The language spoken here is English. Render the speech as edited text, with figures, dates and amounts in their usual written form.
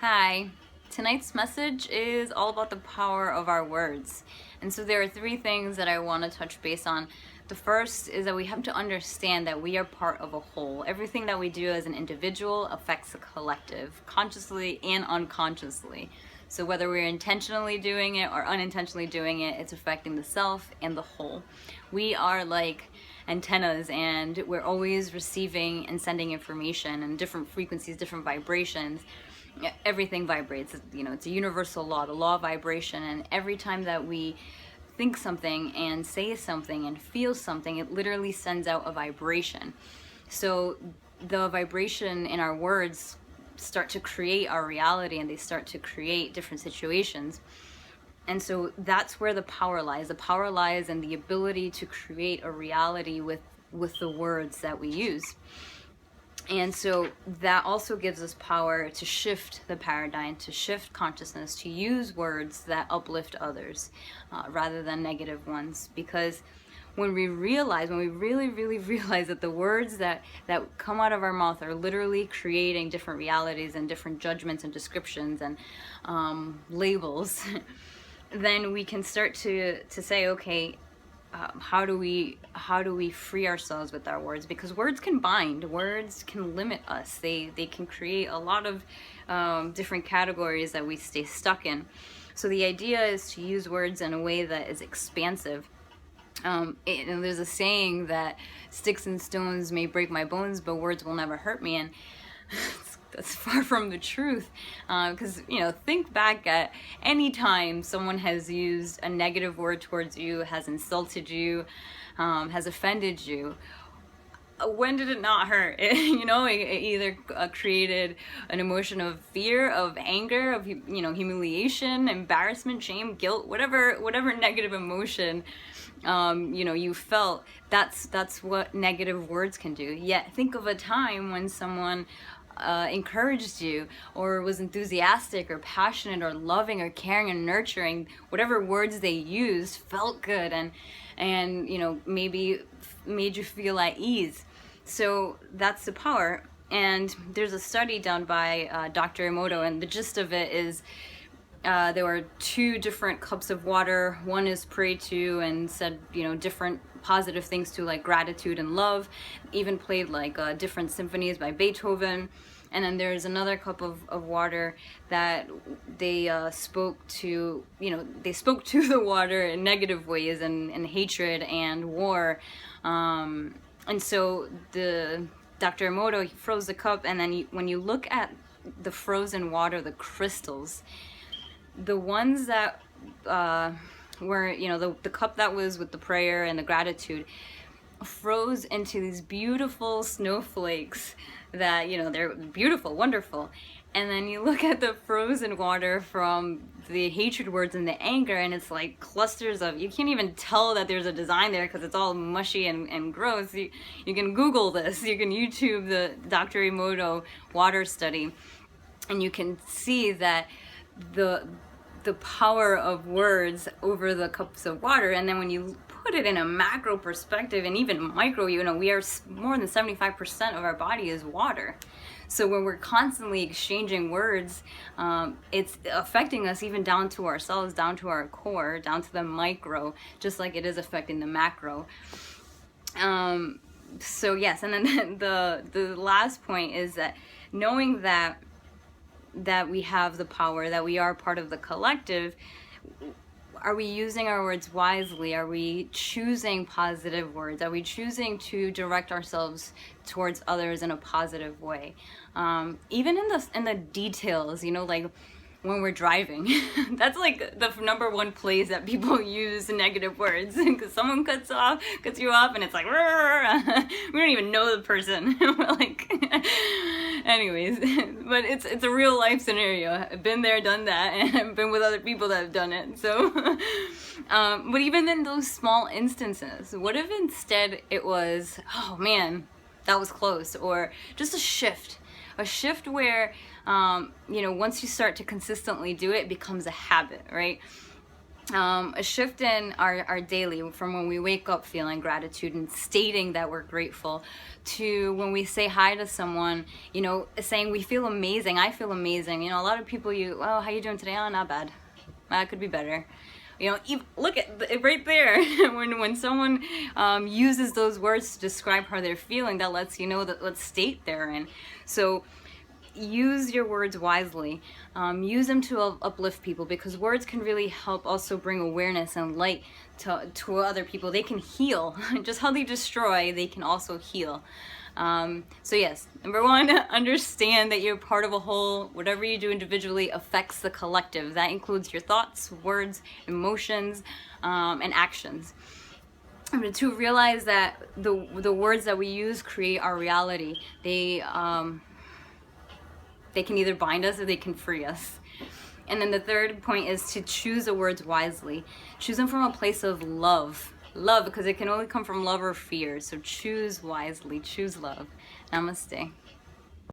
Hi, tonight's message is all about the power of our words. And so there are three things that I want to touch base on. The first is that we have to understand that we are part of a whole. Everything that we do as an individual affects the collective, consciously and unconsciously. So whether we're intentionally doing it or unintentionally doing it, it's affecting the self and the whole. We are like antennas, and we're always receiving and sending information and different frequencies, different vibrations. Everything vibrates, it's a universal law, the law of vibration. And every time that we think something and say something and feel something, it literally sends out a vibration. So the vibration in our words start to create our reality, and they start to create different situations. And so that's where the power lies. The power lies in the ability to create a reality with the words that we use. And so that also gives us power to shift the paradigm, to shift consciousness, to use words that uplift others rather than negative ones. Because when we really realize that the words that come out of our mouth are literally creating different realities and different judgments and descriptions and labels, then we can start to say, okay, how do we free ourselves with our words? Because words can bind, words can limit us. They can create a lot of different categories that we stay stuck in. So the idea is to use words in a way that is expansive. And there's a saying that sticks and stones may break my bones, but words will never hurt me. And that's far from the truth, because think back at any time someone has used a negative word towards you, has insulted you, has offended you. When did it not hurt? It either created an emotion of fear, of anger, of humiliation, embarrassment, shame, guilt, whatever negative emotion you felt. That's what negative words can do. Yet think of a time when someone encouraged you, or was enthusiastic or passionate or loving or caring and nurturing. Whatever words they used felt good and maybe made you feel at ease. So that's the power. And there's a study done by Dr. Emoto, and the gist of it is there were two different cups of water. One is prayed to and said different positive things to, like gratitude and love, even played like different symphonies by Beethoven. And then there's another cup of water that they spoke to the water in negative ways, and hatred and war. And so the Dr. Emoto, he froze the cup, and then when you look at the frozen water, the crystals, the ones that were, the cup that was with the prayer and the gratitude, froze into these beautiful snowflakes that, they're beautiful, wonderful. And then you look at the frozen water from the hatred words and the anger, and it's like clusters of, you can't even tell that there's a design there because it's all mushy and gross. You can Google this, you can YouTube the Dr. Emoto water study, and you can see that the power of words over the cups of water. And then when you put it in a macro perspective, and even micro, we are more than 75% of our body is water. So when we're constantly exchanging words, it's affecting us even down to ourselves, down to our core, down to the micro, just like it is affecting the macro. So yes, and then the last point is that knowing that we have the power, that we are part of the collective, are we using our words wisely? Are we choosing positive words? Are we choosing to direct ourselves towards others in a positive way? Even in the details, like when we're driving, that's like the number one place that people use negative words, because someone cuts you off, and it's like, we don't even know the person. We're like, anyways, but it's a real life scenario. I've been there, done that, and I've been with other people that have done it. So, but even in those small instances, what if instead it was, oh man, that was close, or just a shift where, once you start to consistently do it, it becomes a habit, right? a shift in our daily, from when we wake up feeling gratitude and stating that we're grateful, to when we say hi to someone, you know, saying we feel amazing, I feel amazing. You know, a lot of people, oh, how you doing today? Oh, not bad. That could be better. You know, look at it right there. when someone uses those words to describe how they're feeling, that lets you know that what state they're in. So use your words wisely. Use them to uplift people, because words can really help also bring awareness and light to other people. They can heal. Just how they destroy, they can also heal. So yes, number one, understand that you're part of a whole. Whatever you do individually affects the collective. That includes your thoughts, words, emotions, and actions. And to realize that the words that we use create our reality. They can either bind us or they can free us. And then the third point is to choose the words wisely. Choose them from a place of love. Love, because it can only come from love or fear. So choose wisely. Choose love. Namaste.